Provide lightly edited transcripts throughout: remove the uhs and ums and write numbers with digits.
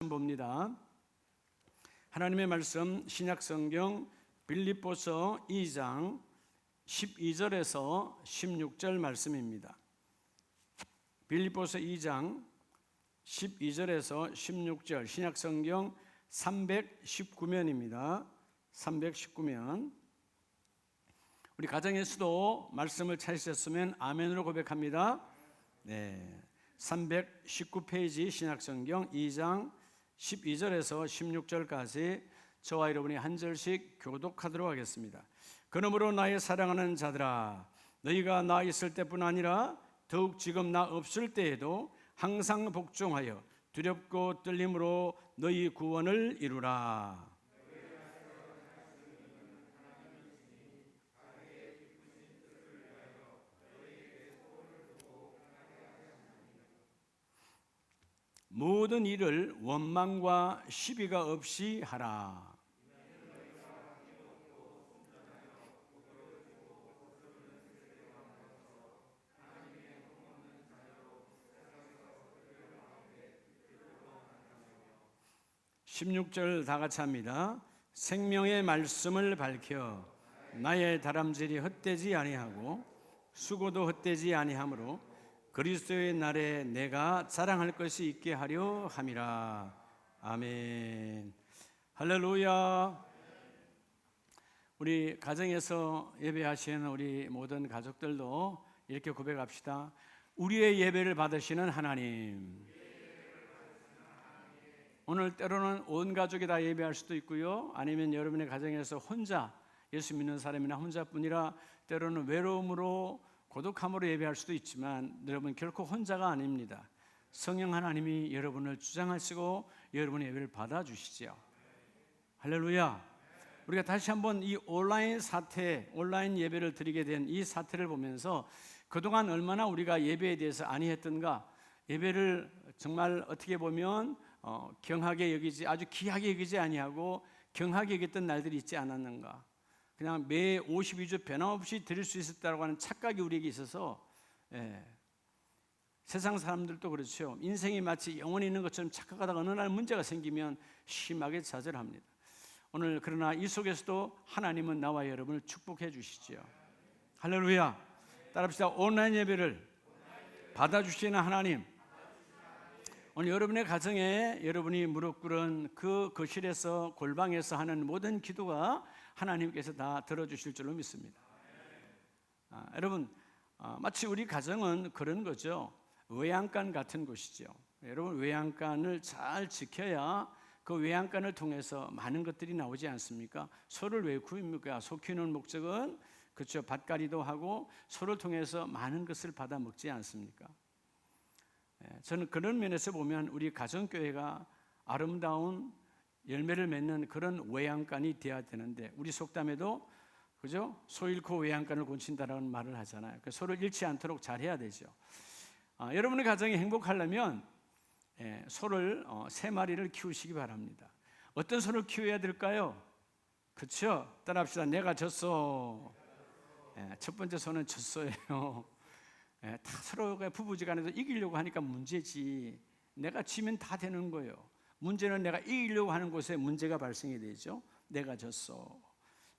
봅니다. 하나님의 말씀 신약성경 빌립보서 2장 12절에서 16절 말씀입니다. 빌립보서 2장 12절에서 16절 신약성경 319면입니다. 319면. 우리 가정에서도 말씀을 찾으셨으면 아멘으로 고백합니다. 네, 319페이지 신약성경 2장 12절에서 16절까지 저와 여러분이 한 절씩 교독하도록 하겠습니다. 그러므로 나의 사랑하는 자들아, 너희가 나 있을 때뿐 아니라 더욱 지금 나 없을 때에도 항상 복종하여 두렵고 떨림으로 너희 구원을 이루라. 모든 일을 원망과 시비가 없이 하라. (16절) 다 같이 합니다. 생명의 말씀을 밝혀 나의 다람쥐이 헛되지 아니하고 수고도 헛되지 아니하므로 그리스도의 날에 내가 자랑할 것이 있게 하려 함이라. 아멘. 할렐루야. 우리 가정에서 예배하시는 우리 모든 가족들도 이렇게 고백합시다. 우리의 예배를 받으시는 하나님. 오늘 때로는 온 가족이 다 예배할 수도 있고요, 아니면 여러분의 가정에서 혼자 예수 믿는 사람이나 혼자뿐이라 때로는 외로움으로 고독함으로 예배할 수도 있지만 여러분 결코 혼자가 아닙니다. 성령 하나님이 여러분을 주장하시고 여러분의 예배를 받아주시죠. 할렐루야. 우리가 다시 한번 이 온라인 예배를 드리게 된 이 사태를 보면서 그동안 얼마나 우리가 예배에 대해서 안이했던가, 예배를 정말 어떻게 보면 경하게 여기지, 아주 귀하게 여기지 아니하고 경하게 여겼던 날들이 있지 않았는가. 그냥 매 52주 변함없이 드릴 수 있었다고 하는 착각이 우리에게 있어서, 세상 사람들도 그렇죠. 인생이 마치 영원히 있는 것처럼 착각하다가 어느 날 문제가 생기면 심하게 좌절합니다. 오늘 그러나 이 속에서도 하나님은 나와 여러분을 축복해 주시죠. 할렐루야. 따라합시다. 온라인 예배를 받아주시는 하나님. 오늘 여러분의 가정에 여러분이 무릎 꿇은 그 거실에서 골방에서 하는 모든 기도가 하나님께서 다 들어주실 줄로 믿습니다. 여러분, 마치 우리 가정은 그런 거죠. 외양간 같은 곳이죠. 여러분, 외양간을 잘 지켜야 그 외양간을 통해서 많은 것들이 나오지 않습니까? 소를 왜 키웁니까? 소 키우는 목적은 그렇죠, 밭갈이도 하고 소를 통해서 많은 것을 받아 먹지 않습니까? 저는 그런 면에서 보면 우리 가정교회가 아름다운 열매를 맺는 그런 외양간이 되어야 되는데, 우리 속담에도 그죠? 소 잃고 외양간을 곤친다라는 말을 하잖아요. 그 소를 잃지 않도록 잘해야 되죠. 여러분의 가정이 행복하려면 소를 3마리를 키우시기 바랍니다. 어떤 소를 키워야 될까요? 그렇죠? 따라합시다. 내가 졌어. 첫 번째 소는 졌어요. 다 서로가 부부지간에도 이기려고 하니까 문제지. 내가 지면 다 되는 거예요. 문제는 내가 이기려고 하는 곳에 문제가 발생이 되죠. 내가 졌어.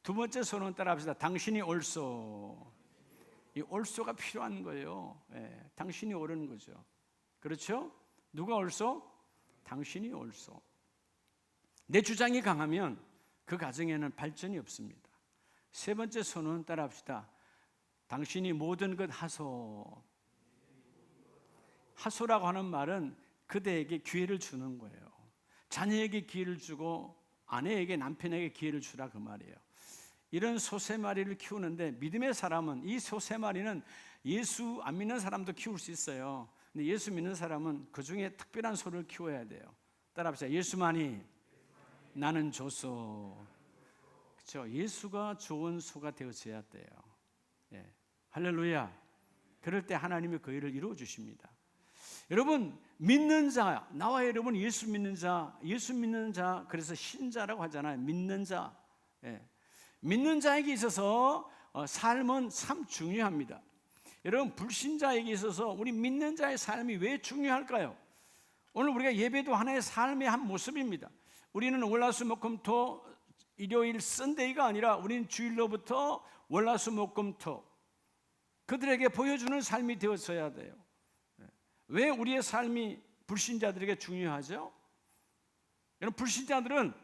두 번째 소는 따라합시다. 당신이 옳소. 이 옳소가 필요한 거예요. 당신이 옳은 거죠. 그렇죠? 누가 옳소? 당신이 옳소. 내 주장이 강하면 그 가정에는 발전이 없습니다. 세 번째 소는 따라합시다. 당신이 모든 것 하소. 하소라고 하는 말은 그대에게 기회를 주는 거예요. 자녀에게 기회를 주고 아내에게, 남편에게 기회를 주라, 그 말이에요. 이런 소 3마리를 키우는데, 믿음의 사람은 이 소 3마리는 예수 안 믿는 사람도 키울 수 있어요. 근데 예수 믿는 사람은 그 중에 특별한 소를 키워야 돼요. 따라합시다. 예수만이 나는 좋소. 그렇죠? 예수가 좋은 소가 되어져야 돼요. 할렐루야. 그럴 때 하나님이 그 일을 이루어 주십니다. 여러분, 믿는 자, 나와 여러분 예수 믿는 자, 그래서 신자라고 하잖아요. 믿는 자. 믿는 자에게 있어서 삶은 참 중요합니다. 여러분, 불신자에게 있어서 우리 믿는 자의 삶이 왜 중요할까요? 오늘 우리가 예배도 하나의 삶의 한 모습입니다. 우리는 월화수목금토 일요일 썬데이가 아니라 우리는 주일로부터 월화수목금토 그들에게 보여주는 삶이 되었어야 돼요. 왜 우리의 삶이 불신자들에게 중요하죠? 여러분, 불신자들은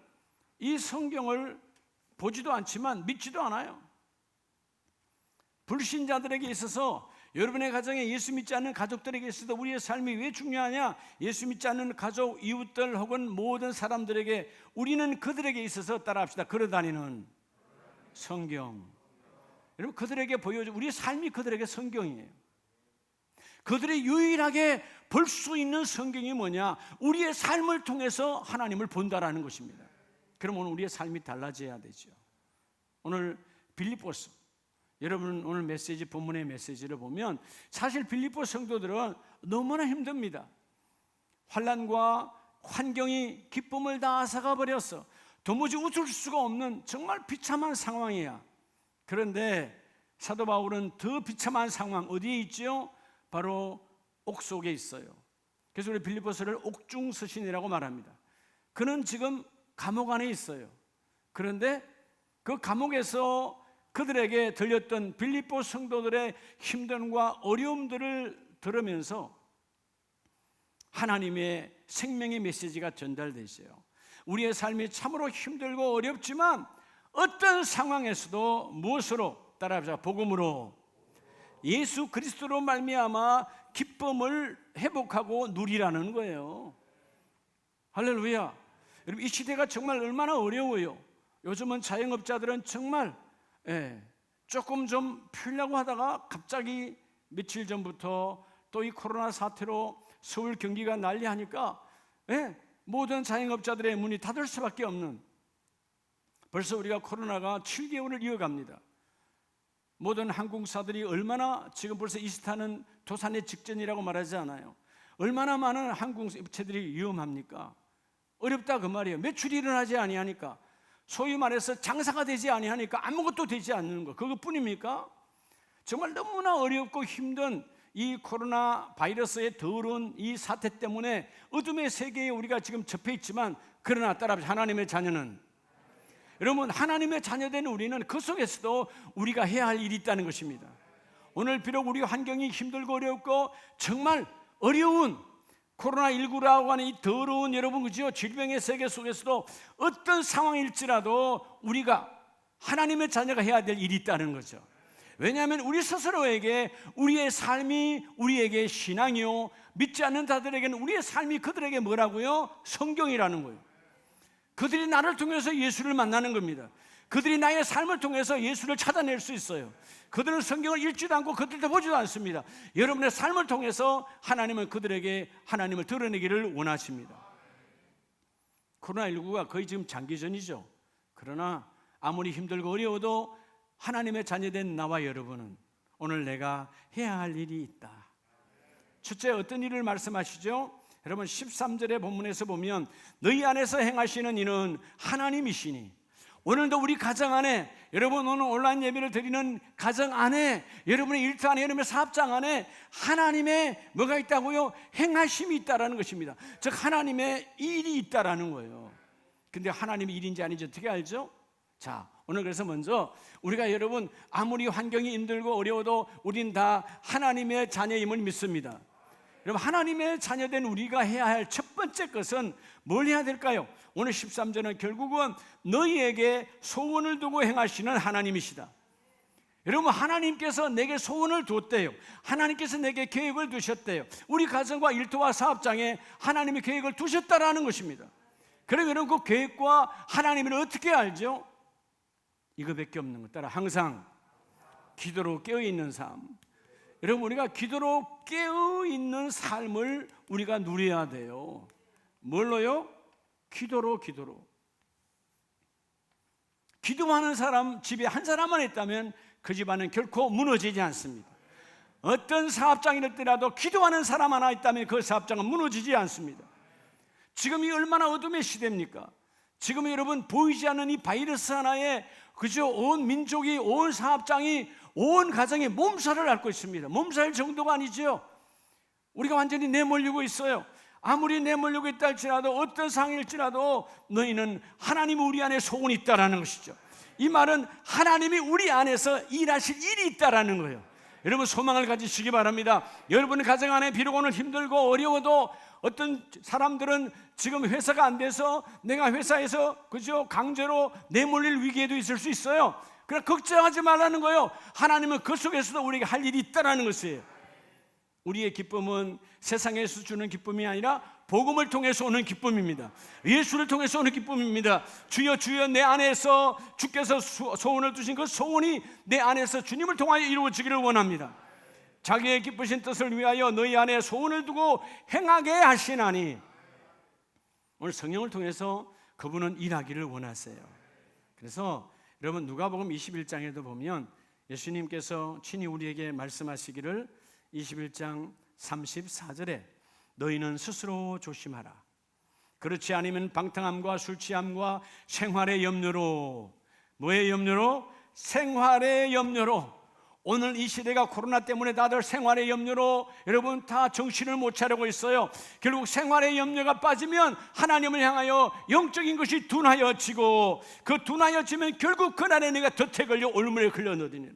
이 성경을 보지도 않지만 믿지도 않아요. 불신자들에게 있어서 여러분의 가정에 예수 믿지 않는 가족들에게 있어서 우리의 삶이 왜 중요하냐? 예수 믿지 않는 가족, 이웃들 혹은 모든 사람들에게 우리는 그들에게 있어서 따라합시다. 걸어다니는 성경. 여러분, 그들에게 보여줘. 우리의 삶이 그들에게 성경이에요. 그들이 유일하게 볼 수 있는 성경이 뭐냐? 우리의 삶을 통해서 하나님을 본다라는 것입니다. 그럼 오늘 우리의 삶이 달라져야 되죠. 오늘 빌립보서, 여러분 오늘 메시지, 본문의 메시지를 보면 사실 빌립보 성도들은 너무나 힘듭니다. 환난과 환경이 기쁨을 다 앗아가 버렸어. 도무지 웃을 수가 없는 정말 비참한 상황이야. 그런데 사도 바울은 더 비참한 상황 어디에 있죠? 바로 옥 속에 있어요. 그래서 우리 빌립보서를 옥중서신이라고 말합니다. 그는 지금 감옥 안에 있어요. 그런데 그 감옥에서 그들에게 들렸던 빌립보 성도들의 힘듦과 어려움들을 들으면서 하나님의 생명의 메시지가 전달되죠. 우리의 삶이 참으로 힘들고 어렵지만 어떤 상황에서도 무엇으로 따라합시다. 복음으로, 예수 그리스도로 말미암아 기쁨을 회복하고 누리라는 거예요. 할렐루야. 여러분, 이 시대가 정말 얼마나 어려워요. 요즘은 자영업자들은 정말 조금 좀 풀려고 하다가 갑자기 며칠 전부터 또 이 코로나 사태로 서울 경기가 난리하니까 모든 자영업자들의 문이 닫을 수밖에 없는, 벌써 우리가 코로나가 7개월을 이어갑니다. 모든 항공사들이 얼마나 지금 벌써 이스타는 도산의 직전이라고 말하지 않아요. 얼마나 많은 항공업체들이 위험합니까? 어렵다 그 말이에요. 매출이 일어나지 아니하니까, 소위 말해서 장사가 되지 아니하니까 아무것도 되지 않는 거, 그것뿐입니까? 정말 너무나 어렵고 힘든 이 코로나 바이러스의 더러운 이 사태 때문에 어둠의 세계에 우리가 지금 접해 있지만, 그러나 따라서 하나님의 자녀는, 여러분, 하나님의 자녀된 우리는 그 속에서도 우리가 해야 할 일이 있다는 것입니다. 오늘 비록 우리 환경이 힘들고 어렵고 정말 어려운 코로나19라고 하는 이 더러운, 여러분 그죠? 질병의 세계 속에서도 어떤 상황일지라도 우리가 하나님의 자녀가 해야 될 일이 있다는 거죠. 왜냐하면 우리 스스로에게 우리의 삶이 우리에게 신앙이요, 믿지 않는 자들에게는 우리의 삶이 그들에게 뭐라고요? 성경이라는 거예요. 그들이 나를 통해서 예수를 만나는 겁니다. 그들이 나의 삶을 통해서 예수를 찾아낼 수 있어요. 그들은 성경을 읽지도 않고 그들도 보지도 않습니다. 여러분의 삶을 통해서 하나님은 그들에게 하나님을 드러내기를 원하십니다. 코로나19가 거의 지금 장기전이죠. 그러나 아무리 힘들고 어려워도 하나님의 자녀된 나와 여러분은 오늘 내가 해야 할 일이 있다. 첫째, 어떤 일을 말씀하시죠? 여러분 13절의 본문에서 보면 너희 안에서 행하시는 이는 하나님이시니, 오늘도 우리 가정 안에, 여러분 오늘 온라인 예배를 드리는 가정 안에, 여러분의 일터 안에, 여러분의 사업장 안에 하나님의 뭐가 있다고요? 행하심이 있다라는 것입니다. 즉 하나님의 일이 있다라는 거예요. 근데 하나님의 일인지 아닌지 어떻게 알죠? 자, 오늘 그래서 먼저 우리가 여러분 아무리 환경이 힘들고 어려워도 우린 다 하나님의 자녀임을 믿습니다. 여러분, 하나님의 자녀된 우리가 해야 할 첫 번째 것은 뭘 해야 될까요? 오늘 13절은 결국은 너희에게 소원을 두고 행하시는 하나님이시다. 여러분, 하나님께서 내게 소원을 뒀대요. 하나님께서 내게 계획을 두셨대요. 우리 가정과 일터와 사업장에 하나님의 계획을 두셨다라는 것입니다. 그럼 여러분, 그 계획과 하나님을 어떻게 알죠? 이거밖에 없는 것 따라 항상 기도로 깨어있는 삶. 여러분, 우리가 기도로 깨어있는 삶을 우리가 누려야 돼요. 뭘로요? 기도로. 기도하는 사람 집에 한 사람만 있다면 그 집안은 결코 무너지지 않습니다. 어떤 사업장이 될지라도 기도하는 사람 하나 있다면 그 사업장은 무너지지 않습니다. 지금이 얼마나 어둠의 시대입니까? 지금 여러분 보이지 않는 이 바이러스 하나에 그저 온 민족이, 온 사업장이, 온 가정이 몸살을 앓고 있습니다. 몸살 정도가 아니죠. 우리가 완전히 내몰리고 있어요. 아무리 내몰려고 있다 할지라도, 어떤 상황일지라도 너희는 하나님이 우리 안에 소원이 있다라는 것이죠. 이 말은 하나님이 우리 안에서 일하실 일이 있다라는 거예요. 여러분, 소망을 가지시기 바랍니다. 여러분 가정 안에 비록 오늘 힘들고 어려워도, 어떤 사람들은 지금 회사가 안 돼서 내가 회사에서 그죠 강제로 내몰릴 위기에도 있을 수 있어요. 그러나 걱정하지 말라는 거예요. 하나님은 그 속에서도 우리에게 할 일이 있다라는 것이에요. 우리의 기쁨은 세상에서 주는 기쁨이 아니라 복음을 통해서 오는 기쁨입니다. 예수를 통해서 오는 기쁨입니다. 주여 주여, 내 안에서 주께서 소원을 두신 그 소원이 내 안에서 주님을 통하여 이루어지기를 원합니다. 자기의 기쁘신 뜻을 위하여 너희 안에 소원을 두고 행하게 하시나니, 오늘 성령을 통해서 그분은 일하기를 원하세요. 그래서 여러분, 누가복음 21장에도 보면 예수님께서 친히 우리에게 말씀하시기를 21장 34절에 너희는 스스로 조심하라. 그렇지 않으면 방탕함과 술 취함과 생활의 염려로, 뭐의 염려로? 생활의 염려로. 오늘 이 시대가 코로나 때문에 다들 생활의 염려로 여러분 다 정신을 못 차리고 있어요. 결국 생활의 염려가 빠지면 하나님을 향하여 영적인 것이 둔하여지고, 그 둔하여지면 결국 그날에 내가 덫에 걸려 올무에 걸려 넣으리라.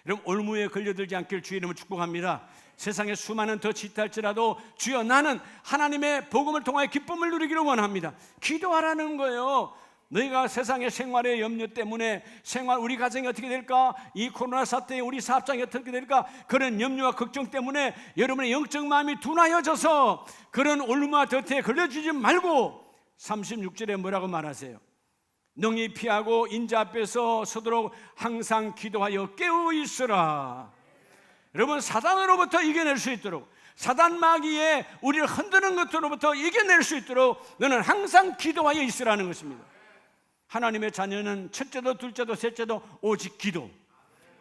여러분, 올무에 걸려들지 않길 주의 이름으로 축복합니다. 세상에 수많은 덫이 있다 할지라도 주여, 나는 하나님의 복음을 통하여 기쁨을 누리기를 원합니다. 기도하라는 거예요. 너희가 세상의 생활의 염려 때문에 우리 가정이 어떻게 될까, 이 코로나 사태에 우리 사업장이 어떻게 될까, 그런 염려와 걱정 때문에 여러분의 영적 마음이 둔하여져서 그런 올무와 덫에 걸려주지 말고 36절에 뭐라고 말하세요? 능히 피하고 인자 앞에서 서도록 항상 기도하여 깨어 있으라. 여러분, 사단으로부터 이겨낼 수 있도록, 사단 마귀에 우리를 흔드는 것으로부터 이겨낼 수 있도록 너는 항상 기도하여 있으라는 것입니다. 하나님의 자녀는 첫째도 둘째도 셋째도 오직 기도,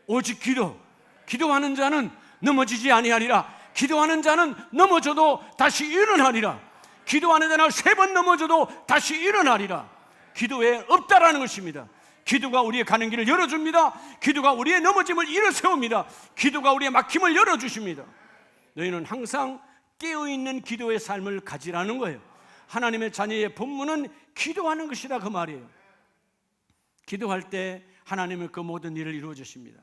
오직 기도. 기도하는 자는 넘어지지 아니하리라. 기도하는 자는 넘어져도 다시 일어나리라. 기도하는 자는 3번 넘어져도 다시 일어나리라. 기도에 없다라는 것입니다. 기도가 우리의 가는 길을 열어줍니다. 기도가 우리의 넘어짐을 일어세웁니다. 기도가 우리의 막힘을 열어주십니다. 너희는 항상 깨어있는 기도의 삶을 가지라는 거예요. 하나님의 자녀의 본문은 기도하는 것이다, 그 말이에요. 기도할 때 하나님은 그 모든 일을 이루어 주십니다.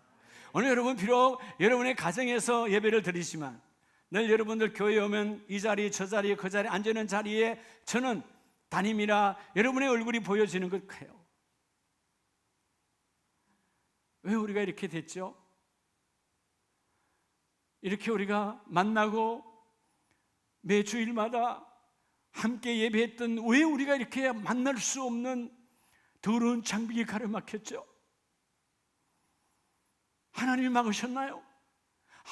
오늘 여러분, 비록 여러분의 가정에서 예배를 드리지만 늘 여러분들 교회에 오면 이 자리 저 자리 그 자리 앉는 자리에 저는 담임이라 여러분의 얼굴이 보여지는 것 같아요. 왜 우리가 이렇게 됐죠? 이렇게 우리가 만나고 매주일마다 함께 예배했던, 왜 우리가 이렇게 만날 수 없는 더러운 장벽이 가로막혔죠? 하나님이 막으셨나요?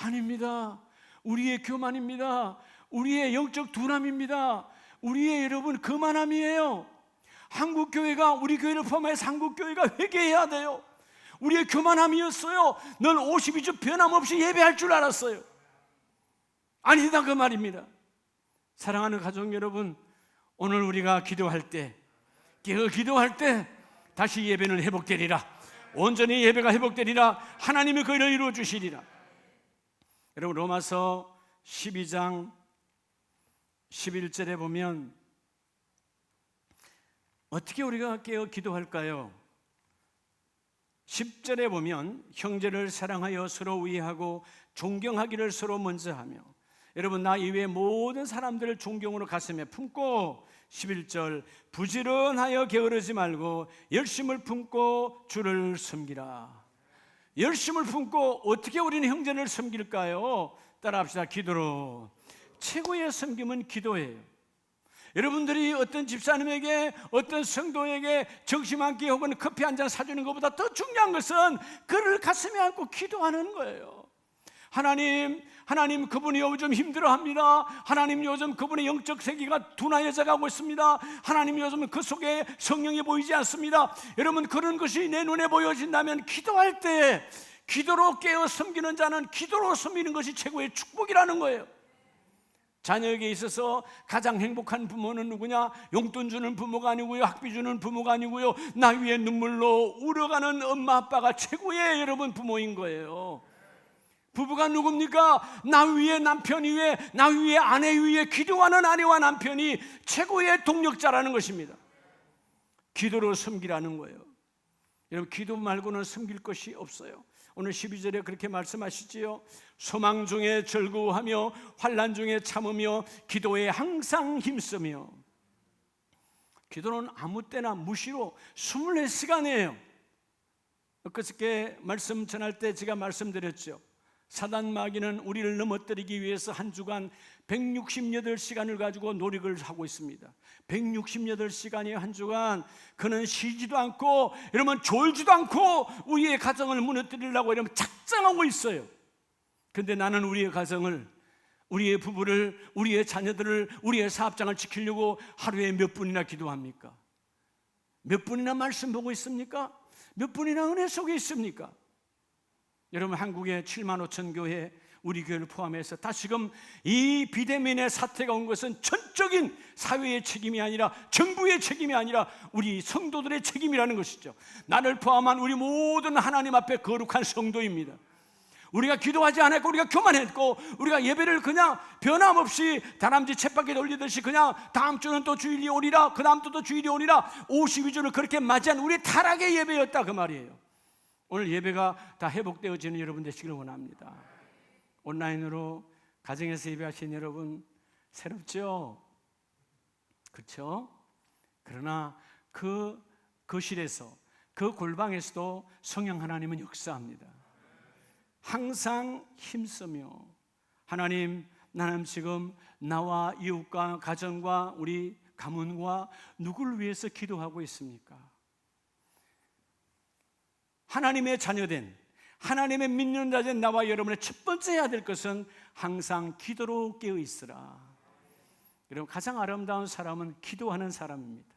아닙니다. 우리의 교만입니다. 우리의 영적 둔함입니다. 우리의 여러분 거만함이에요. 한국교회가, 우리 교회를 포함해서 한국교회가 회개해야 돼요. 우리의 교만함이었어요. 늘 52주 변함없이 예배할 줄 알았어요. 아니다, 그 말입니다. 사랑하는 가족 여러분, 오늘 우리가 기도할 때, 기도할 때 다시 예배는 회복되리라. 온전히 예배가 회복되리라. 하나님이 그 일을 이루어 주시리라. 여러분, 로마서 12장 11절에 보면 어떻게 우리가 깨어 기도할까요? 10절에 보면 형제를 사랑하여 서로 위하고 존경하기를 서로 먼저 하며, 여러분, 나 이외의 모든 사람들을 존경으로 가슴에 품고, 11절 부지런하여 게으르지 말고 열심을 품고 주를 섬기라. 열심을 품고 어떻게 우리는 형제를 섬길까요? 따라합시다. 기도로. 최고의 섬김은 기도예요. 여러분들이 어떤 집사님에게, 어떤 성도에게 점심 한 끼 혹은 커피 한 잔 사주는 것보다 더 중요한 것은 그를 가슴에 안고 기도하는 거예요. 하나님 그분이 요즘 힘들어합니다. 하나님 요즘 그분의 영적 세계가 둔하여져 가고 있습니다. 하나님 요즘 그 속에 성령이 보이지 않습니다. 여러분, 그런 것이 내 눈에 보여진다면 기도할 때, 기도로 깨어 섬기는 자는 기도로 섬기는 것이 최고의 축복이라는 거예요. 자녀에게 있어서 가장 행복한 부모는 누구냐? 용돈 주는 부모가 아니고요, 학비 주는 부모가 아니고요, 나 위에 눈물로 울어가는 엄마 아빠가 최고의 여러분 부모인 거예요. 부부가 누굽니까? 나 위에 남편 위에, 나 위에 아내 위에 기도하는 아내와 남편이 최고의 동력자라는 것입니다. 기도로 섬기라는 거예요. 여러분, 기도 말고는 섬길 것이 없어요. 오늘 12절에 그렇게 말씀하시지요. 소망 중에 즐거워하며 환난 중에 참으며 기도에 항상 힘쓰며. 기도는 아무 때나 무시로 24시간이에요. 그저께 말씀 전할 때 제가 말씀드렸죠. 사단 마귀는 우리를 넘어뜨리기 위해서 한 주간 168시간을 가지고 노력을 하고 있습니다. 168시간이 한 주간. 그는 쉬지도 않고 여러분 졸지도 않고 우리의 가정을 무너뜨리려고 여러분 작정하고 있어요. 그런데 나는 우리의 가정을, 우리의 부부를, 우리의 자녀들을, 우리의 사업장을 지키려고 하루에 몇 분이나 기도합니까? 몇 분이나 말씀 보고 있습니까? 몇 분이나 은혜 속에 있습니까? 여러분, 한국의 7만 5천 교회, 우리 교회를 포함해서 다시금 이 비대면의 사태가 온 것은 전적인 사회의 책임이 아니라, 정부의 책임이 아니라 우리 성도들의 책임이라는 것이죠. 나를 포함한 우리 모든 하나님 앞에 거룩한 성도입니다. 우리가 기도하지 않았고, 우리가 교만했고, 우리가 예배를 그냥 변함없이 다람쥐 쳇바퀴 돌리듯이 그냥 다음 주는 또 주일이 오리라, 그 다음 주도 주일이 오리라 52주를 그렇게 맞이한 우리 타락의 예배였다, 그 말이에요. 오늘 예배가 다 회복되어지는 여러분 되시길 원합니다. 온라인으로 가정에서 예배하신 여러분 새롭죠? 그렇죠? 그러나 그 거실에서, 그 골방에서도 성령 하나님은 역사합니다. 항상 힘쓰며. 하나님, 나는 지금 나와 이웃과 가정과 우리 가문과 누구를 위해서 기도하고 있습니까? 하나님의 자녀된, 하나님의 믿는 자된 나와 여러분의 첫 번째 해야 될 것은 항상 기도로 깨어 있으라. 여러분, 가장 아름다운 사람은 기도하는 사람입니다.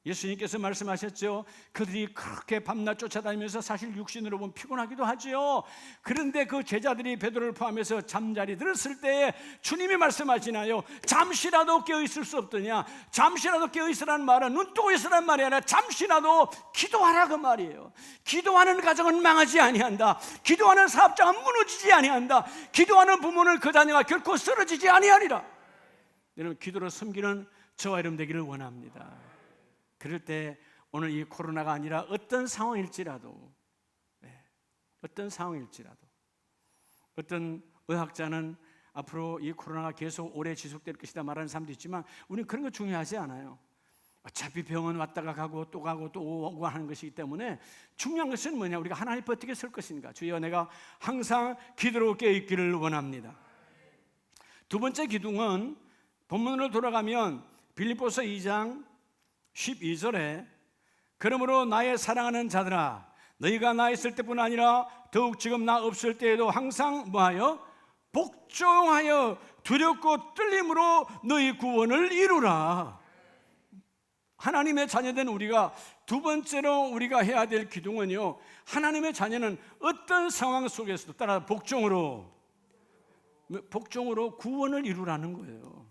예수님께서 말씀하셨죠. 그들이 그렇게 밤낮 쫓아다니면서 사실 육신으로 보면 피곤하기도 하죠. 그런데 그 제자들이 베드로를 포함해서 잠자리 들었을 때 주님이 말씀하시나요? 잠시라도 깨어있을 수 없더냐. 잠시라도 깨어있으라는 말은 눈 뜨고 있으라는 말이 아니라 잠시라도 기도하라, 그 말이에요. 기도하는 가정은 망하지 아니한다. 기도하는 사업장은 무너지지 아니한다. 기도하는 부모는 그 자녀가 결코 쓰러지지 아니하리라. 여러분, 기도로 섬기는 저와 여러분 되기를 원합니다. 그럴 때 오늘 이 코로나가 아니라 어떤 상황일지라도, 어떤 상황일지라도, 어떤 의학자는 앞으로 이 코로나가 계속 오래 지속될 것이다 말하는 사람도 있지만 우리는 그런 거 중요하지 않아요. 어차피 병원 왔다가 가고 또 가고 또 오고 하는 것이기 때문에 중요한 것은 뭐냐, 우리가 하나님 앞에 어떻게 설 것인가. 주여, 내가 항상 기도로 깨어있기를 원합니다. 두 번째 기둥은 본문으로 돌아가면 빌립보서 2장 12절에 그러므로 나의 사랑하는 자들아, 너희가 나 있을 때뿐 아니라 더욱 지금 나 없을 때에도 항상 뭐하여? 복종하여 두렵고 떨림으로 너희 구원을 이루라. 하나님의 자녀된 우리가 두 번째로 우리가 해야 될 기둥은요, 하나님의 자녀는 어떤 상황 속에서도 따라 복종으로 구원을 이루라는 거예요.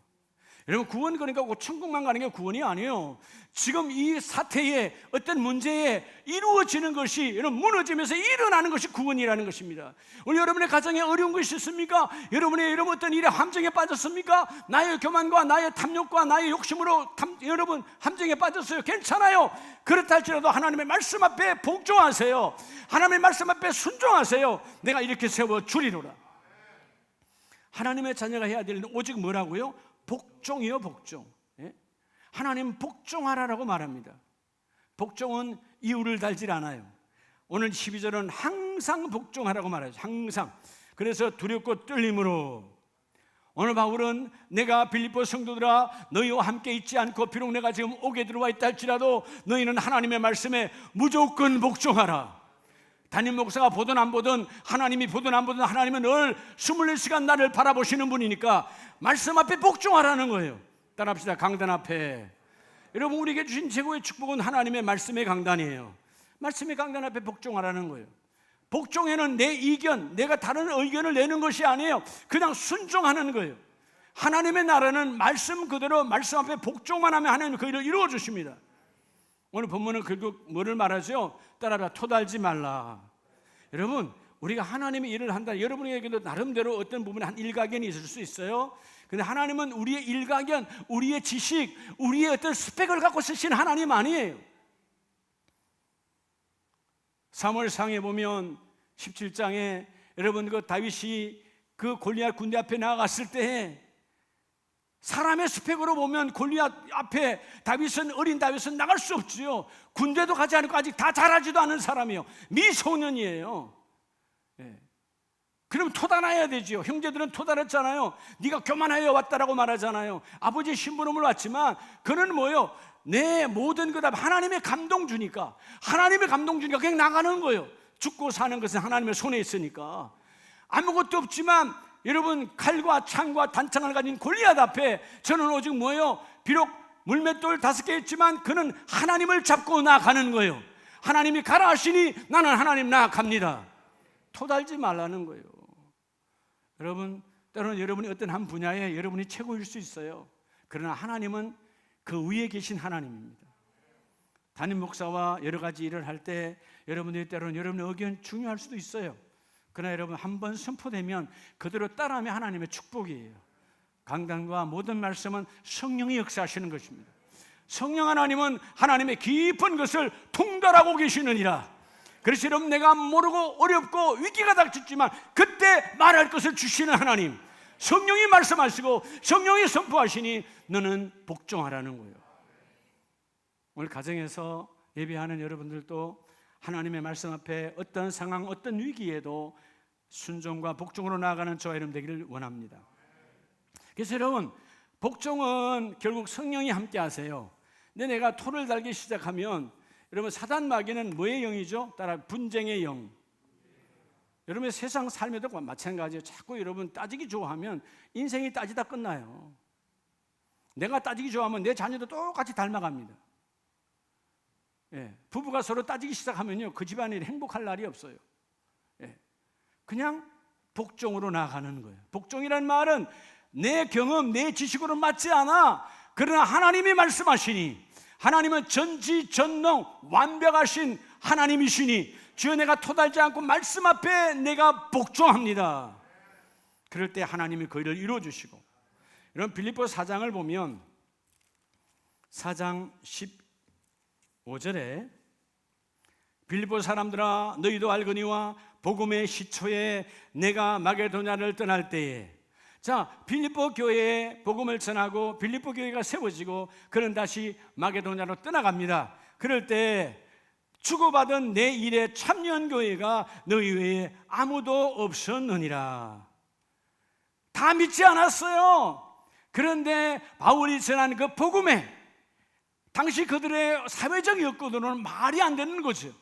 여러분, 구원, 그러니까 꼭 천국만 가는 게 구원이 아니에요. 지금 이 사태에, 어떤 문제에 이루어지는 것이, 여러분, 무너지면서 일어나는 것이 구원이라는 것입니다. 오늘 여러분의 가정에 어려운 것이 있습니까? 여러분 어떤 일에 함정에 빠졌습니까? 나의 교만과 나의 탐욕과 나의 욕심으로 여러분 함정에 빠졌어요. 괜찮아요. 그렇다 할지라도 하나님의 말씀 앞에 복종하세요. 하나님의 말씀 앞에 순종하세요. 내가 이렇게 세워주리로라. 하나님의 자녀가 해야 될 일은 오직 뭐라고요? 복종이요, 복종. 하나님 복종하라라고 말합니다. 복종은 이유를 달질 않아요. 오늘 12절은 항상 복종하라고 말하죠. 항상. 그래서 두렵고 떨림으로. 오늘 바울은 내가 빌립보 성도들아, 너희와 함께 있지 않고 비록 내가 지금 옥에 들어와 있다 할지라도 너희는 하나님의 말씀에 무조건 복종하라. 담임 목사가 보든 안 보든, 하나님이 보든 안 보든, 하나님은 늘 24시간 나를 바라보시는 분이니까 말씀 앞에 복종하라는 거예요. 따라합시다. 강단 앞에. 여러분, 우리에게 주신 최고의 축복은 하나님의 말씀의 강단이에요. 말씀의 강단 앞에 복종하라는 거예요. 복종에는 내 이견, 내가 다른 의견을 내는 것이 아니에요. 그냥 순종하는 거예요. 하나님의 나라는 말씀 그대로 말씀 앞에 복종만 하면 하나님 그 일을 이루어 주십니다. 오늘 본문은 결국 뭐를 말하죠? 따라라, 토달지 말라. 여러분, 우리가 하나님의 일을 한다. 여러분에게도 나름대로 어떤 부분에 한 일가견이 있을 수 있어요. 근데 하나님은 우리의 일가견, 우리의 지식, 우리의 어떤 스펙을 갖고 쓰신 하나님 아니에요. 사무엘상에 보면 17장에 여러분 그 다윗이 그 골리앗 군대 앞에 나아갔을 때 사람의 스펙으로 보면 골리앗 앞에 어린 다윗은 나갈 수 없지요. 군대도 가지 않고 아직 다 자라지도 않은 사람이에요. 미소년이에요. 예. 그럼 토달아야 되지요. 형제들은 토달했잖아요. 네가 교만하여 왔다라고 말하잖아요. 아버지의 심부름을 왔지만 그는 뭐예요? 내 모든 것 다 하나님의 감동 주니까, 그냥 나가는 거예요. 죽고 사는 것은 하나님의 손에 있으니까. 아무것도 없지만 여러분, 칼과 창과 단창을 가진 골리앗 앞에 저는 오직 뭐예요? 비록 물맷돌 5개 있지만 그는 하나님을 잡고 나아가는 거예요. 하나님이 가라 하시니 나는 하나님 나아갑니다. 토달지 말라는 거예요. 여러분, 때로는 여러분이 어떤 한 분야에 여러분이 최고일 수 있어요. 그러나 하나님은 그 위에 계신 하나님입니다. 담임 목사와 여러 가지 일을 할 때 여러분들이 때로는 여러분의 의견 중요할 수도 있어요. 그러나 여러분, 한번 선포되면 그대로 따라하면 하나님의 축복이에요. 강단과 모든 말씀은 성령이 역사하시는 것입니다. 성령 하나님은 하나님의 깊은 것을 통달하고 계시느니라. 그래서 여러분, 내가 모르고 어렵고 위기가 닥쳤지만 그때 말할 것을 주시는 하나님, 성령이 말씀하시고 성령이 선포하시니 너는 복종하라는 거예요. 오늘 가정에서 예배하는 여러분들도 하나님의 말씀 앞에 어떤 상황, 어떤 위기에도 순종과 복종으로 나아가는 저와 여러분 되기를 원합니다. 그래서 여러분, 복종은 결국 성령이 함께 하세요. 근데 내가 토를 달기 시작하면 여러분, 사단 마귀는 뭐의 영이죠? 따라 분쟁의 영. 여러분의 세상 삶에도 마찬가지예요. 자꾸 여러분 따지기 좋아하면 인생이 따지다 끝나요. 내가 따지기 좋아하면 내 자녀도 똑같이 닮아갑니다. 예, 부부가 서로 따지기 시작하면요, 그 집안이 행복할 날이 없어요. 예, 그냥 복종으로 나아가는 거예요. 복종이라는 말은 내 경험, 내 지식으로 맞지 않아. 그러나 하나님이 말씀하시니, 하나님은 전지전능 완벽하신 하나님이시니 주여, 내가 토달지 않고 말씀 앞에 내가 복종합니다. 그럴 때 하나님이 그 일을 이루어주시고, 이런 빌립보 4장을 보면 4장 15절에 빌립보 사람들아, 너희도 알거니와 복음의 시초에 내가 마게도냐를 떠날 때에, 자, 빌립보 교회에 복음을 전하고 빌립보 교회가 세워지고 그는 다시 마게도냐로 떠나갑니다. 그럴 때 주고받은 내 일에 참여한 교회가 너희 외에 아무도 없었느니라. 다 믿지 않았어요. 그런데 바울이 전한 그 복음에 당시 그들의 사회적 여건으로는 말이 안 되는 거죠.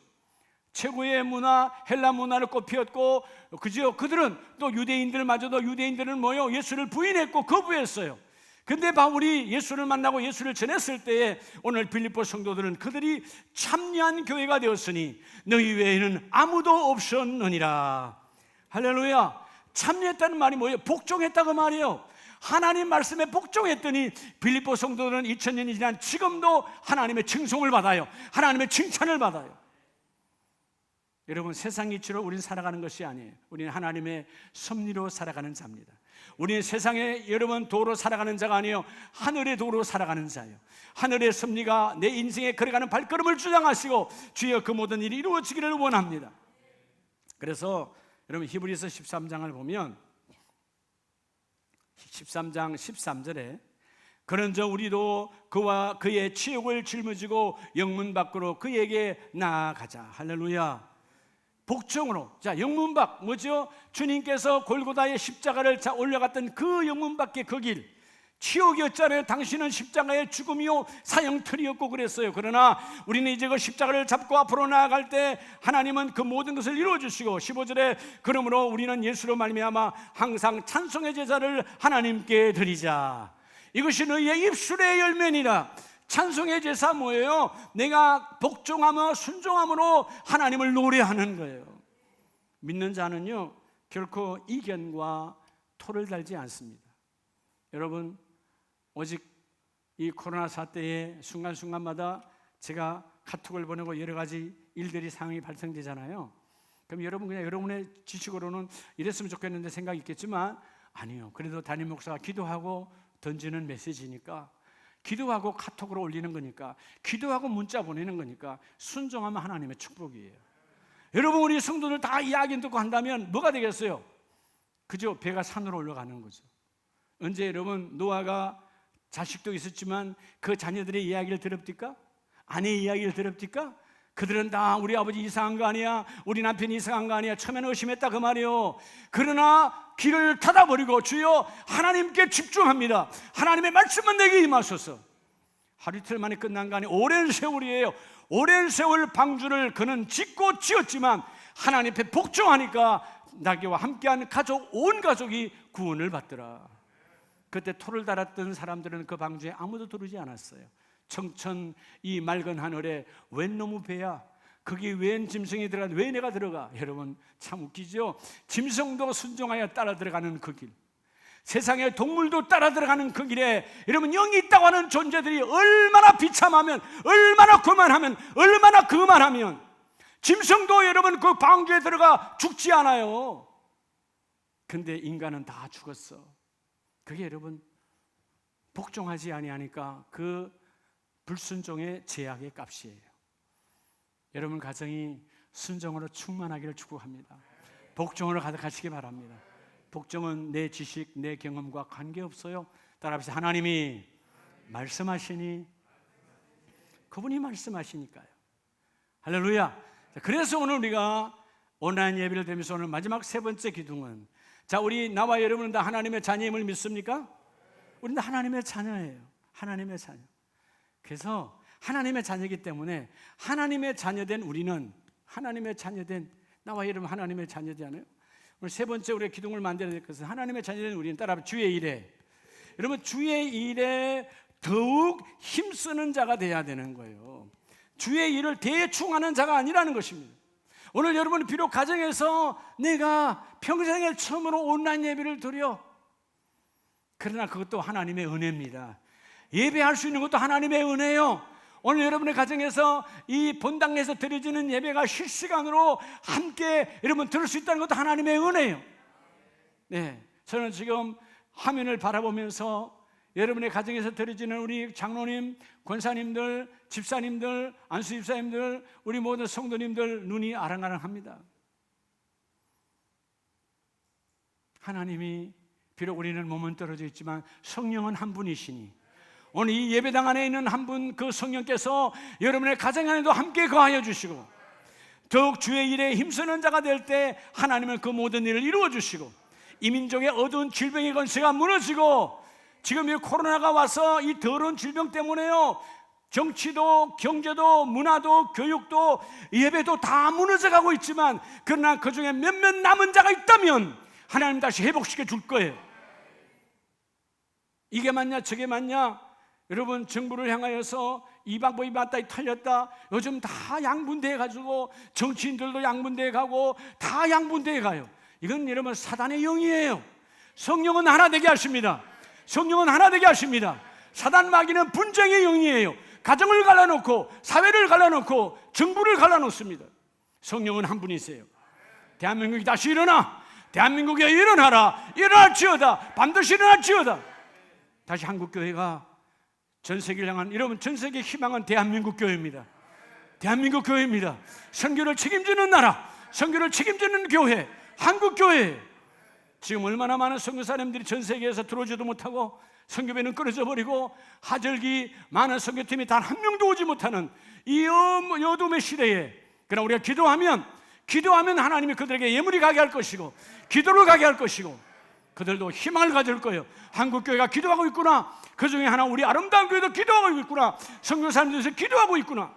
최고의 문화, 헬라 문화를 꽃피웠고, 그죠? 그들은 또 유대인들마저도, 유대인들은 뭐요? 예수를 부인했고 거부했어요. 근데 바울이 예수를 만나고 예수를 전했을 때에 오늘 빌립보 성도들은 그들이 참여한 교회가 되었으니 너희 외에는 아무도 없었느니라. 할렐루야. 참여했다는 말이 뭐예요? 복종했다고 말이에요. 하나님 말씀에 복종했더니 빌립보 성도들은 2000년이 지난 지금도 하나님의 칭송을 받아요. 하나님의 칭찬을 받아요. 여러분, 세상 이치로 우리는 살아가는 것이 아니에요. 우리는 하나님의 섭리로 살아가는 자입니다. 우리는 세상에 여러분 도로 살아가는 자가 아니에요. 하늘의 도로 살아가는 자예요. 하늘의 섭리가 내 인생에 걸어가는 발걸음을 주장하시고 주여 그 모든 일이 이루어지기를 원합니다. 그래서 여러분, 히브리서 13장을 보면 13장 13절에 그런저 우리도 그와 그의 치욕을 짊어지고 영문 밖으로 그에게 나아가자. 할렐루야. 복종으로. 자, 영문 밖 뭐죠? 주님께서 골고다의 십자가를 올려갔던 그 영문 밖의 그 길, 치욕이었잖아요. 당신은 십자가의 죽음이요 사형틀이었고 그랬어요. 그러나 우리는 이제 그 십자가를 잡고 앞으로 나아갈 때 하나님은 그 모든 것을 이루어주시고 15절에 그러므로 우리는 예수로 말미암아 항상 찬송의 제사를 하나님께 드리자. 이것이 너희의 입술의 열매니라. 찬송의 제사 뭐예요? 내가 복종하며 순종함으로 하나님을 노래하는 거예요. 믿는 자는요 결코 이견과 토를 달지 않습니다. 여러분, 오직 이 코로나 사태의 순간순간마다 제가 카톡을 보내고 여러 가지 일들이 상황이 발생되잖아요. 그럼 여러분 그냥 여러분의 지식으로는 이랬으면 좋겠는데 생각이 있겠지만 아니요. 그래도 담임 목사가 기도하고 던지는 메시지니까, 기도하고 카톡으로 올리는 거니까, 기도하고 문자 보내는 거니까 순종하면 하나님의 축복이에요. 여러분 우리 성도들 다 이야기 듣고 한다면 뭐가 되겠어요? 그저 배가 산으로 올라가는 거죠. 언제 여러분 노아가 자식도 있었지만 그 자녀들의 이야기를 들었습니까? 아내의 이야기를 들었습니까? 그들은 다 우리 아버지 이상한 거 아니야, 우리 남편이 이상한 거 아니야, 처음에는 의심했다 그 말이에요. 그러나 길을 닫아버리고 주여 하나님께 집중합니다. 하나님의 말씀만 내게 임하소서. 하루 이틀 만에 끝난 거 아니에요. 오랜 세월이에요. 오랜 세월 방주를 그는 짓고 지었지만 하나님 앞에 복종하니까 나귀와 함께한 가족, 온 가족이 구원을 받더라. 그때 토를 달았던 사람들은 그 방주에 아무도 들어오지 않았어요. 청천 이 맑은 하늘에 웬 놈의 배야, 거기 웬 짐승이 들어가, 왜 내가 들어가? 여러분 참 웃기죠. 짐승도 순종하여 따라 들어가는 그 길, 세상의 동물도 따라 들어가는 그 길에 여러분 영이 있다고 하는 존재들이 얼마나 비참하면, 얼마나 교만하면, 얼마나 거만하면 짐승도 여러분 그 방주에 들어가 죽지 않아요. 근데 인간은 다 죽었어. 그게 여러분 복종하지 아니하니까 그 불순종의 제약의 값이에요. 여러분 가정이 순종으로 충만하기를 축복합니다. 복종으로 가득하시기 바랍니다. 복종은 내 지식, 내 경험과 관계없어요. 따라합시다. 하나님이 말씀하시니, 그분이 말씀하시니까요. 할렐루야. 그래서 오늘 우리가 온라인 예배를 드리면서 오늘 마지막 세 번째 기둥은, 자, 우리 나와 여러분은 다 하나님의 자녀임을 믿습니까? 우리는 다 하나님의 자녀예요. 하나님의 자녀. 그래서 하나님의 자녀이기 때문에 하나님의 자녀된 우리는, 하나님의 자녀된 나와 여러분 하나님의 자녀잖아요. 오늘 세 번째 우리가 기둥을 만들어야 될 것은 하나님의 자녀된 우리는, 따라 주의 일에, 여러분 주의 일에 더욱 힘쓰는 자가 돼야 되는 거예요. 주의 일을 대충 하는 자가 아니라는 것입니다. 오늘 여러분 비록 가정에서 내가 평생에 처음으로 온라인 예배를 드려, 그러나 그것도 하나님의 은혜입니다. 예배할 수 있는 것도 하나님의 은혜요. 오늘 여러분의 가정에서 이 본당에서 드려지는 예배가 실시간으로 함께 여러분 들을 수 있다는 것도 하나님의 은혜요. 네, 저는 지금 화면을 바라보면서 여러분의 가정에서 드려지는 우리 장로님, 권사님들, 집사님들, 안수 집사님들, 우리 모든 성도님들 눈이 아랑아랑합니다. 하나님이 비록 우리는 몸은 떨어져 있지만 성령은 한 분이시니 오늘 이 예배당 안에 있는 한 분, 그 성령께서 여러분의 가정 안에도 함께 거하여 주시고 더욱 주의 일에 힘쓰는 자가 될 때 하나님은 그 모든 일을 이루어 주시고 이 민족의 어두운 질병의 권세가 무너지고, 지금 이 코로나가 와서 이 더러운 질병 때문에요, 정치도 경제도 문화도 교육도 예배도 다 무너져가고 있지만, 그러나 그 중에 몇몇 남은 자가 있다면 하나님 다시 회복시켜 줄 거예요. 이게 맞냐 저게 맞냐, 여러분 정부를 향하여서 이 방법이 맞다 이 틀렸다, 요즘 다 양분되어 가지고 정치인들도 양분되어 가고 다 양분되어 가요. 이건 여러분 사단의 영이에요. 성령은 하나 되게 하십니다. 성령은 하나 되게 하십니다. 사단 마귀는 분쟁의 영이에요. 가정을 갈라놓고 사회를 갈라놓고 정부를 갈라놓습니다. 성령은 한 분이세요. 대한민국이 다시 일어나, 대한민국에 일어나라, 일어날지어다, 반드시 일어날지어다. 다시 한국교회가 전 세계를 향한, 여러분 전 세계 희망은 대한민국 교회입니다. 대한민국 교회입니다. 선교를 책임지는 나라, 선교를 책임지는 교회, 한국교회. 지금 얼마나 많은 선교사님들이 전 세계에서 들어오지도 못하고 선교배는 끊어져 버리고 하절기 많은 선교팀이 단 한 명도 오지 못하는 이 어둠의 시대에, 그러나 우리가 기도하면 하나님이 그들에게 예물이 가게 할 것이고 기도를 가게 할 것이고 그들도 희망을 가질 거예요. 한국교회가 기도하고 있구나, 그 중에 하나 우리 아름다운 교회도 기도하고 있구나, 선교사님들에서 기도하고 있구나.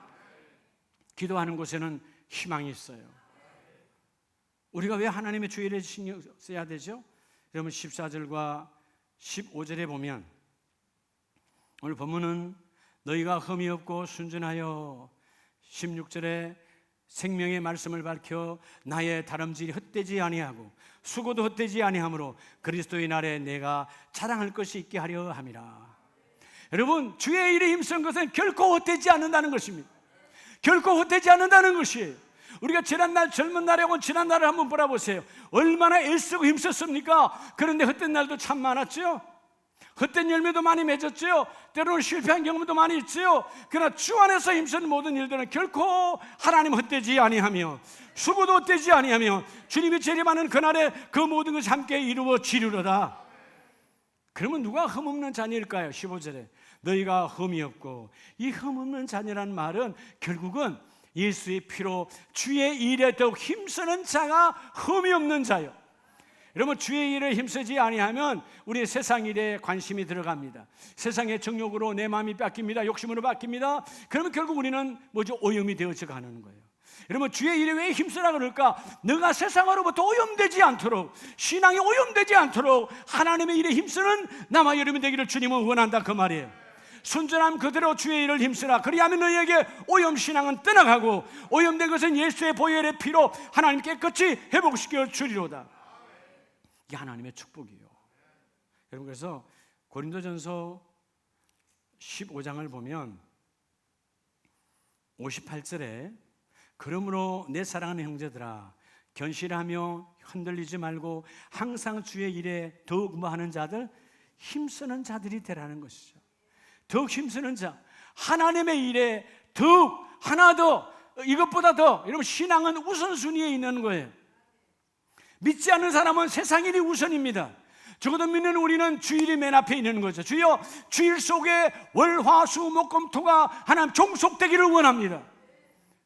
기도하는 곳에는 희망이 있어요. 우리가 왜 하나님의 주의를 신경 써야 되죠? 여러분 14절과 15절에 보면 오늘 본문은 너희가 흠이 없고 순전하여, 16절에 생명의 말씀을 밝혀 나의 다름질이 헛되지 아니하고 수고도 헛되지 아니하므로 그리스도의 날에 내가 자랑할 것이 있게 하려 함이라. 여러분 주의 일에 힘쓴 것은 결코 헛되지 않는다는 것입니다. 결코 헛되지 않는다는 것이에요. 우리가 지난날 젊은 날하고 지난날을 한번 보라보세요. 얼마나 애쓰고 힘썼습니까? 그런데 헛된 날도 참 많았죠. 헛된 열매도 많이 맺었죠. 때로는 실패한 경험도 많이 있죠. 그러나 주 안에서 힘쓰는 모든 일들은 결코 하나님 헛되지 아니하며 수고도 헛되지 아니하며 주님이 재림하는 그날에 그 모든 것이 함께 이루어지리로다. 그러면 누가 흠없는 자녀일까요? 15절에 너희가 흠이 없고, 이 흠없는 자녀라는 말은 결국은 예수의 피로 주의 일에 더욱 힘쓰는 자가 흠이 없는 자요. 여러분, 주의 일에 힘쓰지 아니하면 우리 세상 일에 관심이 들어갑니다. 세상의 정욕으로 내 마음이 뺏깁니다. 욕심으로 바뀝니다. 그러면 결국 우리는 뭐죠? 오염이 되어져 가는 거예요. 여러분, 주의 일에 왜 힘쓰라 그럴까? 너가 세상으로부터 오염되지 않도록, 신앙이 오염되지 않도록 하나님의 일에 힘쓰는 나와 여러분 되기를 주님은 원한다, 그 말이에요. 순전함 그대로 주의 일을 힘쓰라. 그리하면 너희에게 오염신앙은 떠나가고 오염된 것은 예수의 보혈의 피로 하나님 깨끗이 회복시켜 주리로다. 이게 하나님의 축복이에요. 여러분, 그래서 고린도전서 15장을 보면 58절에 그러므로 내 사랑하는 형제들아, 견실하며 흔들리지 말고 항상 주의 일에 더욱 뭐하는 자들, 힘쓰는 자들이 되라는 것이죠. 더욱 힘쓰는 자, 하나님의 일에 더욱 하나 더, 이것보다 더. 여러분, 신앙은 우선순위에 있는 거예요. 믿지 않는 사람은 세상 일이 우선입니다. 적어도 믿는 우리는 주일이 맨 앞에 있는 거죠. 주여, 주일 속에 월, 화, 수, 목, 금, 토가 하나님 종속되기를 원합니다.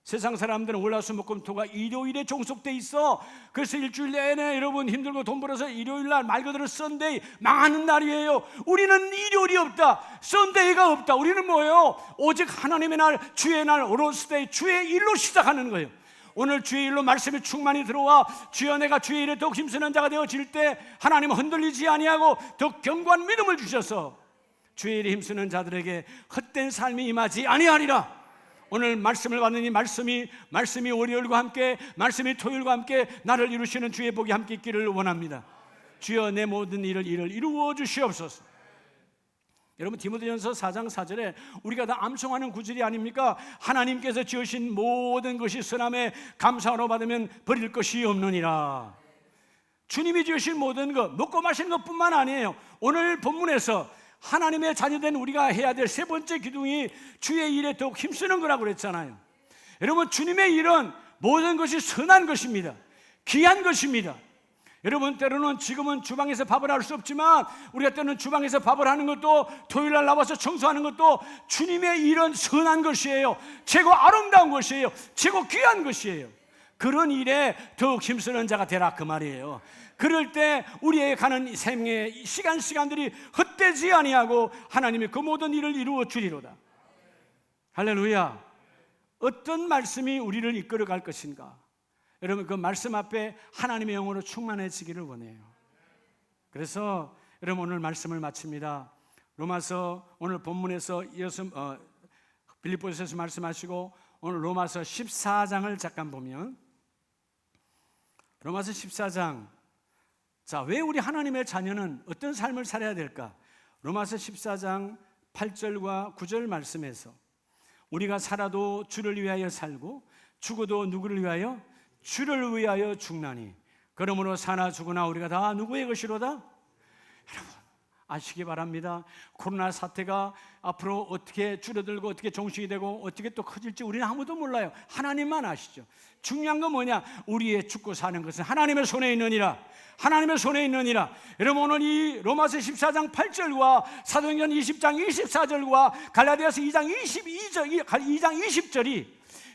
세상 사람들은 월, 화, 수, 목, 금, 토가 일요일에 종속돼 있어. 그래서 일주일 내내 여러분 힘들고 돈 벌어서 일요일날 말 그대로 썬데이 망하는 날이에요. 우리는 일요일이 없다, 썬데이가 없다. 우리는 뭐예요? 오직 하나님의 날, 주의 날, 오로스데이, 주의 일로 시작하는 거예요. 오늘 주의 일로 말씀이 충만히 들어와 주여 내가 주의 일에 더욱 힘쓰는 자가 되어질 때 하나님은 흔들리지 아니하고 더 견고한 믿음을 주셔서 주의 일에 힘쓰는 자들에게 헛된 삶이 임하지 아니하리라. 오늘 말씀을 받는 이 말씀이 월요일과 함께, 말씀이 토요일과 함께 나를 이루시는 주의 복이 함께 있기를 원합니다. 주여 내 모든 일을 이루어 주시옵소서. 여러분, 디모데전서 4장 4절에 우리가 다 암송하는 구절이 아닙니까? 하나님께서 지으신 모든 것이 선함에 감사로 받으면 버릴 것이 없느니라. 주님이 지으신 모든 것, 먹고 마시는 것뿐만 아니에요. 오늘 본문에서 하나님의 자녀된 우리가 해야 될 세 번째 기둥이 주의 일에 더욱 힘쓰는 거라고 그랬잖아요. 여러분, 주님의 일은 모든 것이 선한 것입니다. 귀한 것입니다. 여러분, 때로는 지금은 주방에서 밥을 할 수 없지만 우리가 때로는 주방에서 밥을 하는 것도, 토요일날 나와서 청소하는 것도 주님의 일은 선한 것이에요. 최고 아름다운 것이에요. 최고 귀한 것이에요. 그런 일에 더욱 힘쓰는 자가 되라, 그 말이에요. 그럴 때 우리의 가는 생의 시간들이 헛되지 아니하고 하나님이 그 모든 일을 이루어 주리로다. 할렐루야. 어떤 말씀이 우리를 이끌어 갈 것인가? 여러분, 그 말씀 앞에 하나님의 영으로 충만해지기를 원해요. 그래서 여러분, 오늘 말씀을 마칩니다. 로마서 오늘 본문에서 이어서 빌립보서에서 말씀하시고 오늘 로마서 14장을 잠깐 보면, 로마서 14장, 자, 왜 우리 하나님의 자녀는 어떤 삶을 살아야 될까? 로마서 14장 8절과 9절 말씀에서 우리가 살아도 주를 위하여 살고 죽어도 누구를 위하여? 주를 위하여 죽나니 그러므로 사나 죽으나 우리가 다 누구의 것이로다? 여러분, 아시기 바랍니다. 코로나 사태가 앞으로 어떻게 줄어들고 어떻게 종식이 되고 어떻게 또 커질지 우리는 아무도 몰라요. 하나님만 아시죠. 중요한 건 뭐냐? 우리의 죽고 사는 것은 하나님의 손에 있느니라. 하나님의 손에 있느니라. 여러분, 오늘 이 로마서 14장 8절과 사도행전 20장 24절과 갈라디아서 2장 20절이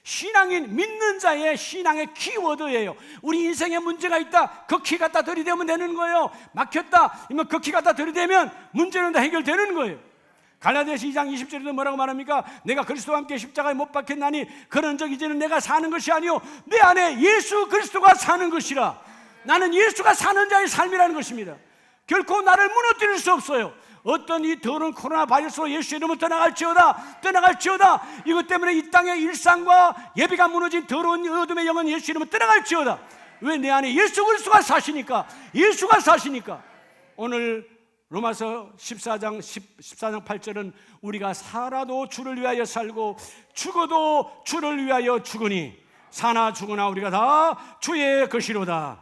신앙인 믿는 자의 신앙의 키워드예요. 우리 인생에 문제가 있다, 그 키 갖다 들이대면 되는 거예요. 막혔다, 그 키 갖다 들이대면 문제는 다 해결되는 거예요. 갈라디아서 2장 20절에도 뭐라고 말합니까? 내가 그리스도와 함께 십자가에 못 박혔나니 그런즉 이제는 내가 사는 것이 아니요 내 안에 예수 그리스도가 사는 것이라. 나는 예수가 사는 자의 삶이라는 것입니다. 결코 나를 무너뜨릴 수 없어요. 어떤 이 더러운 코로나 바이러스로 예수의 이름을 떠나갈지어다. 이것 때문에 이 땅의 일상과 예비가 무너진 더러운 어둠의 영은 예수의 이름을 떠나갈지어다. 왜? 내 안에 예수 그리스도가 사시니까. 예수가 사시니까. 오늘 로마서 14장 8절은 우리가 살아도 주를 위하여 살고 죽어도 주를 위하여 죽으니 사나 죽으나 우리가 다 주의 것이로다.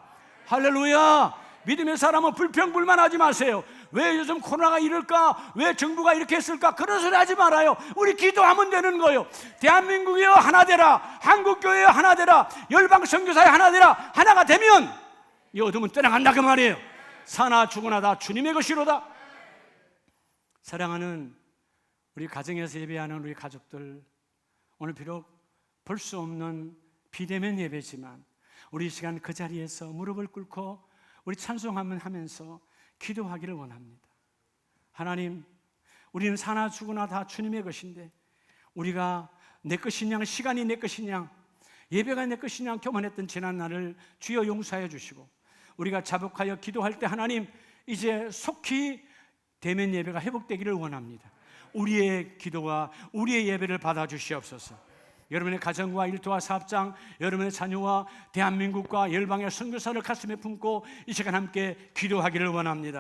할렐루야. 믿음의 사람은 불평불만하지 마세요. 왜 요즘 코로나가 이럴까? 왜 정부가 이렇게 했을까? 그런 소리 하지 말아요. 우리 기도하면 되는 거예요. 대한민국이여 하나 되라. 한국교회여 하나 되라. 열방 선교사여 하나 되라. 하나가 되면 이 어둠은 떠나간다 그 말이에요. 사나 죽으나 다 주님의 것이로다. 사랑하는 우리 가정에서 예배하는 우리 가족들, 오늘 비록 볼 수 없는 비대면 예배지만 우리 이 시간 그 자리에서 무릎을 꿇고 우리 찬송하면 하면서 기도하기를 원합니다. 하나님, 우리는 사나 죽으나 다 주님의 것인데 우리가 내 것이냐, 시간이 내 것이냐, 예배가 내 것이냐 교만했던 지난 날을 주여 용서해 주시고 우리가 자복하여 기도할 때 하나님 이제 속히 대면 예배가 회복되기를 원합니다. 우리의 기도와 우리의 예배를 받아주시옵소서. 여러분의 가정과 일터와 사업장, 여러분의 자녀와 대한민국과 열방의 선교사를 가슴에 품고 이 시간 함께 기도하기를 원합니다.